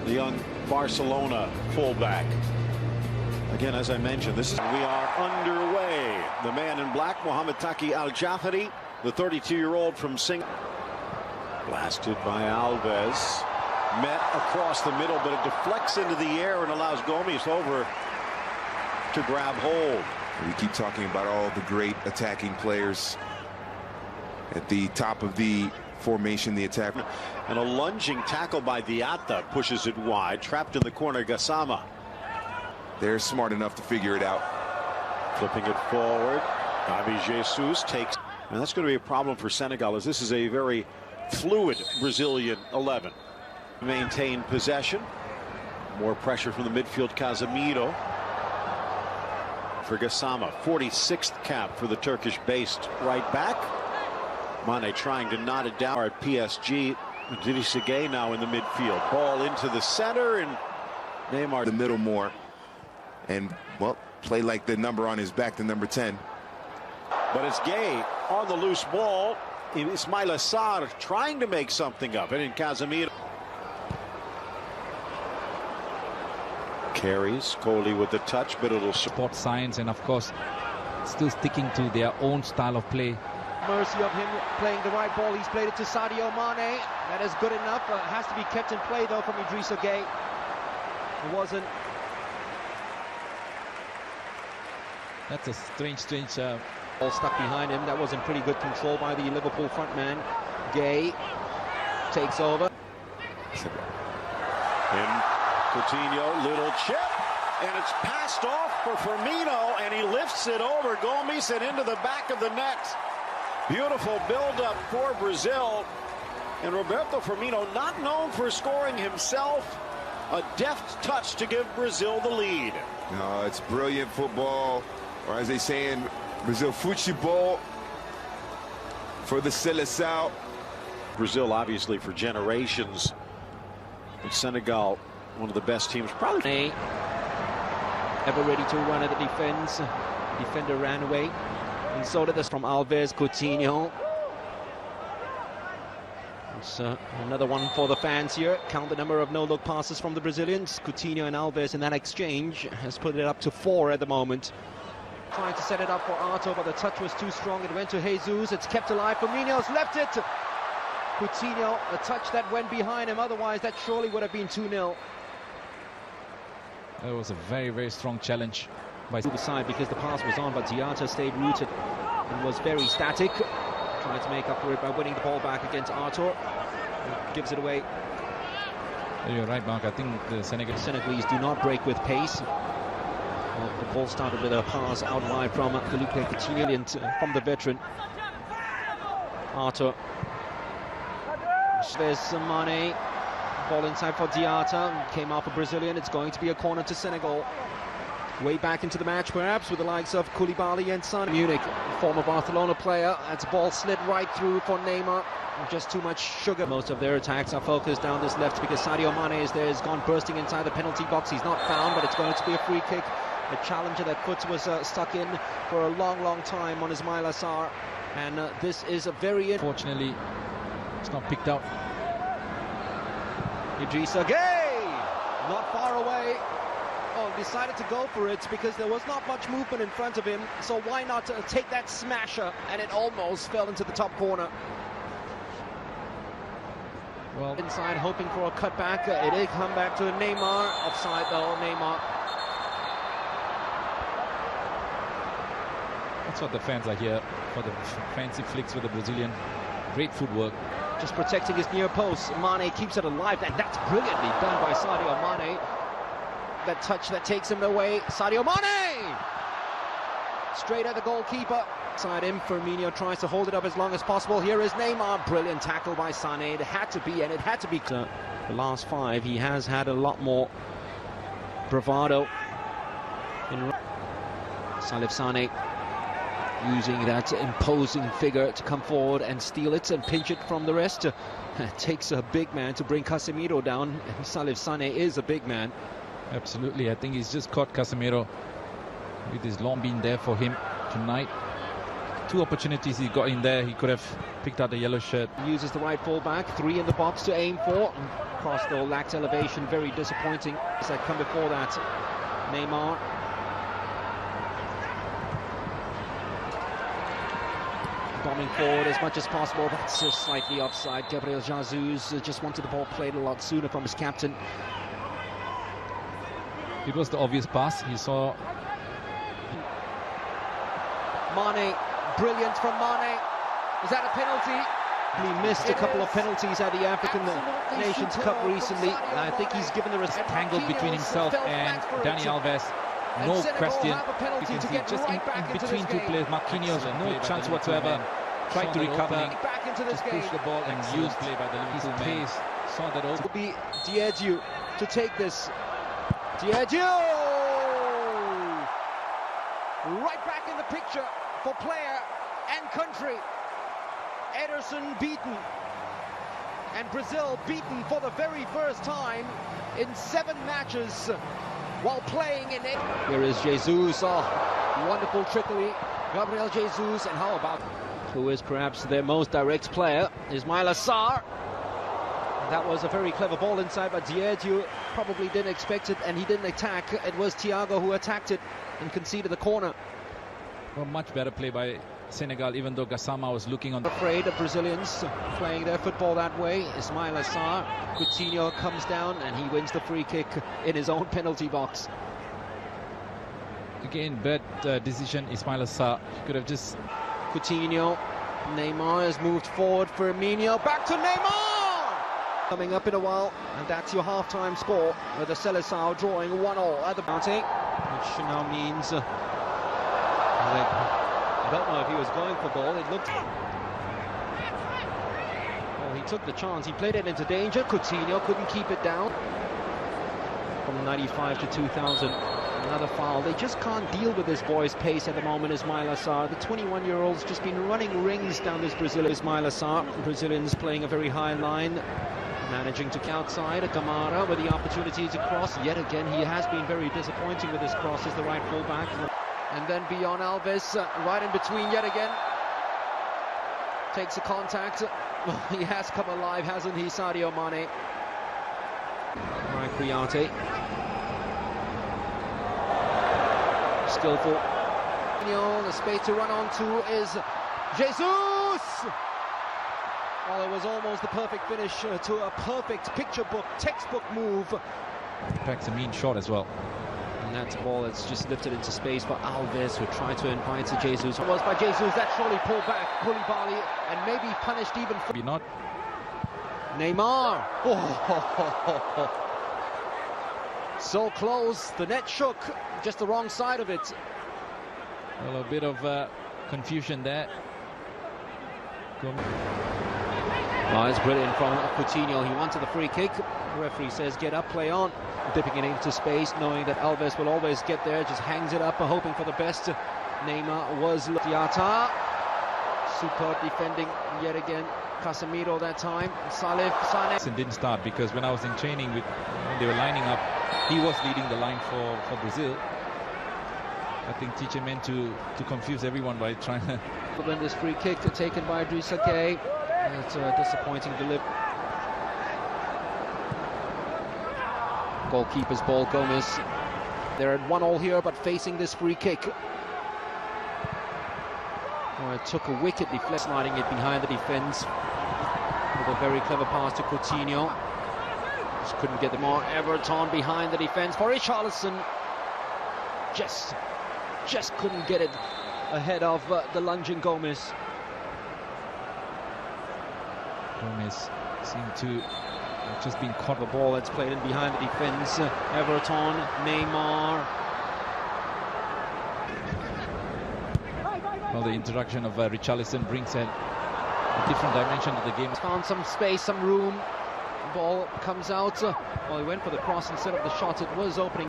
the young Barcelona fullback. Again, as I mentioned, we are underway. The man in black, Mohamed Taki Al-Jafari, the 32-year-old from Singapore. Blasted by Alves. Met across the middle, but it deflects into the air and allows Gomes over to grab hold. We keep talking about all the great attacking players at the top of the formation, the attack. And a lunging tackle by Diatta pushes it wide, trapped in the corner. Gassama. They're smart enough to figure it out. Flipping it forward. Gavi Jesus takes. And that's going to be a problem for Senegal, as this is a very fluid Brazilian 11. Maintain possession. More pressure from the midfield. Casemiro. For Gassama. 46th cap for the Turkish-based right back. Mane trying to knot it down at PSG. Idrissa now in the midfield. Ball into the center, and Neymar. The middle more. And, well, play like the number on his back, the number 10. But it's Gay on the loose ball. Ismaila Sarr trying to make something of it, and Casemiro. Carries, Kohli with the touch, but it'll support science, and of course still sticking to their own style of play. Mercy of him playing the right ball. He's played it to Sadio Mane. That is good enough. Has to be kept in play though from Idrissa Gay. It wasn't. That's a strange Ball stuck behind him. That was in pretty good control by the Liverpool front man. Gay takes over. In Coutinho, little chip, and it's passed off for Firmino, and he lifts it over Gomes and into the back of the net. Beautiful build-up for Brazil, and Roberto Firmino, not known for scoring himself, a deft touch to give Brazil the lead. No, it's brilliant football, or as they say in Brazil, futebol for the Seleção. Brazil, obviously, for generations, and Senegal, one of the best teams, probably. Ever ready to run at the defense. Defender ran away. And so did this from Alves. Coutinho. It's another one for the fans here. Count the number of no-look passes from the Brazilians. Coutinho and Alves in that exchange has put it up to 4 at the moment. Trying to set it up for Arthur, but the touch was too strong. It went to Jesus. It's kept alive. Firmino's left it. Coutinho, a touch that went behind him. Otherwise, that surely would have been 2-0. That was a very strong challenge by the side, because the pass was on, but Diatta stayed rooted and was very static. Trying to make up for it by winning the ball back against Arthur. Gives it away. You're right, Mark. I think the Senegalese do not break with pace. Well, the ball started with a pass out wide from Felipe Coutinho from the veteran. Arthur. There's Mane. Ball inside for Diatta. Came off a Brazilian. It's going to be a corner to Senegal. Way back into the match, perhaps, with the likes of Koulibaly and Son. Munich, former Barcelona player. That's ball slid right through for Neymar. Just too much sugar. Most of their attacks are focused down this left because Sadio Mane is there. He's gone bursting inside the penalty box. He's not found, but it's going to be a free kick. A challenger that foot was stuck in for a long time on Ismaila Sarr. And this is a very... Unfortunately, it's not picked out. Idrissa Gay! Not far away. Oh, decided to go for it because there was not much movement in front of him. So why not take that smasher? And it almost fell into the top corner. Well, inside, hoping for a cutback. It did come back to Neymar. Offside though, Neymar. That's what the fans are here for, the fancy flicks with the Brazilian. Great footwork. Just protecting his near post. Mane keeps it alive, and that's brilliantly done by Sadio Mane. That touch that takes him away. Sadio Mane! Straight at the goalkeeper. Side him, Firmino tries to hold it up as long as possible. Here is Neymar. Brilliant tackle by Sané. It had to be, and it had to be. The last 5, he has had a lot more bravado. Salif Sané using that imposing figure to come forward and steal it and pinch it from the rest. It takes a big man to bring Casemiro down, and Salif Sané is a big man. Absolutely, I think he's just caught Casemiro with his long being there for him tonight. 2 opportunities he got in there. He could have picked out the yellow shirt. Uses the right full-back, 3 in the box to aim for. Cross though lacked elevation, very disappointing. As I come before that, Neymar. Bombing forward as much as possible. That's slightly offside. Gabriel Jesus just wanted the ball played a lot sooner from his captain. It was the obvious pass. He saw Mane, brilliant from Mane. Is that a penalty? He missed a couple of penalties at the African Nations Cup recently. And I think he's given the tangled between himself and Dani Alves. No question. You can see just in between 2 players. Marquinhos, no chance whatsoever. Tried to recover, just push the ball and use play by the Liverpool pace. Saw that open. It will be Diedhiou to take this. Diedhiou! Right back in the picture for player and country. Ederson beaten. And Brazil beaten for the very first time in 7 matches while playing in it. Here is Jesus. Oh, wonderful trickery. Gabriel Jesus. And how about who is perhaps their most direct player, Ismail Assar. That was a very clever ball inside, but Diedhiou probably didn't expect it, and he didn't attack. It was Thiago who attacked it and conceded the corner. Well, much better play by Senegal, even though Gassama was looking on. Afraid of Brazilians playing their football that way. Ismail Assar. Coutinho comes down and he wins the free kick in his own penalty box. Again, bad decision. Ismail Assar could have just. Coutinho. Neymar has moved forward. Firmino. Back to Neymar! Coming up in a while, and that's your half-time score with the Seleção drawing 1-1 at the bounty, which now means I don't know if he was going for goal. It looked. Well, he took the chance. He played it into danger. Coutinho couldn't keep it down. From 95 to 2000, another foul. They just can't deal with this boy's pace at the moment. Ismail Assar, the 21-year-old's just been running rings down this Brazil. Ismail Assar, Brazilians playing a very high line, managing to outside. Camara with the opportunity to cross. Yet again, he has been very disappointing with his cross as the right fullback. And then beyond Alves, right in between yet again. Takes a contact. He has come alive, hasn't he, Sadio Mane? Right, Kouyaté. Skillful. The space to run onto is Jesus! Well, it was almost the perfect finish to a perfect picture book, textbook move. Packs a mean shot as well. And that's a ball that's just lifted into space for Alves, who tried to invite to Jesus. It was by Jesus that surely pulled back Koulibaly and maybe punished even. Maybe not. Neymar. Oh. So close. The net shook. Just the wrong side of it. Well, a bit of confusion there. Oh, it's brilliant from Coutinho. He wanted the free kick. The referee says get up, play on. Dipping it into space, knowing that Alves will always get there. Just hangs it up, hoping for the best. Neymar was Diata. Superb defending yet again. Casemiro that time. Salif, Sane. Didn't start because when I was in training when they were lining up, he was leading the line for Brazil. I think teacher meant to confuse everyone by trying to. Then this free kick taken by Idrissa Gueye. It's a disappointing delivery. Goalkeeper's ball, Gomez. They're at 1-1 here, but facing this free kick. Oh, it took a wicked deflection, sliding it behind the defence. With a very clever pass to Coutinho. Just couldn't get them on. Everton behind the defence for Richarlison. Just couldn't get it ahead of the lunging Gomez. Gomez seemed to have just been caught. The ball that's played in behind the defence. Everton, Neymar. Well, the introduction of Richarlison brings a different dimension to the game. Found some space, some room. Ball comes out. Well, he went for the cross instead of the shot. It was opening.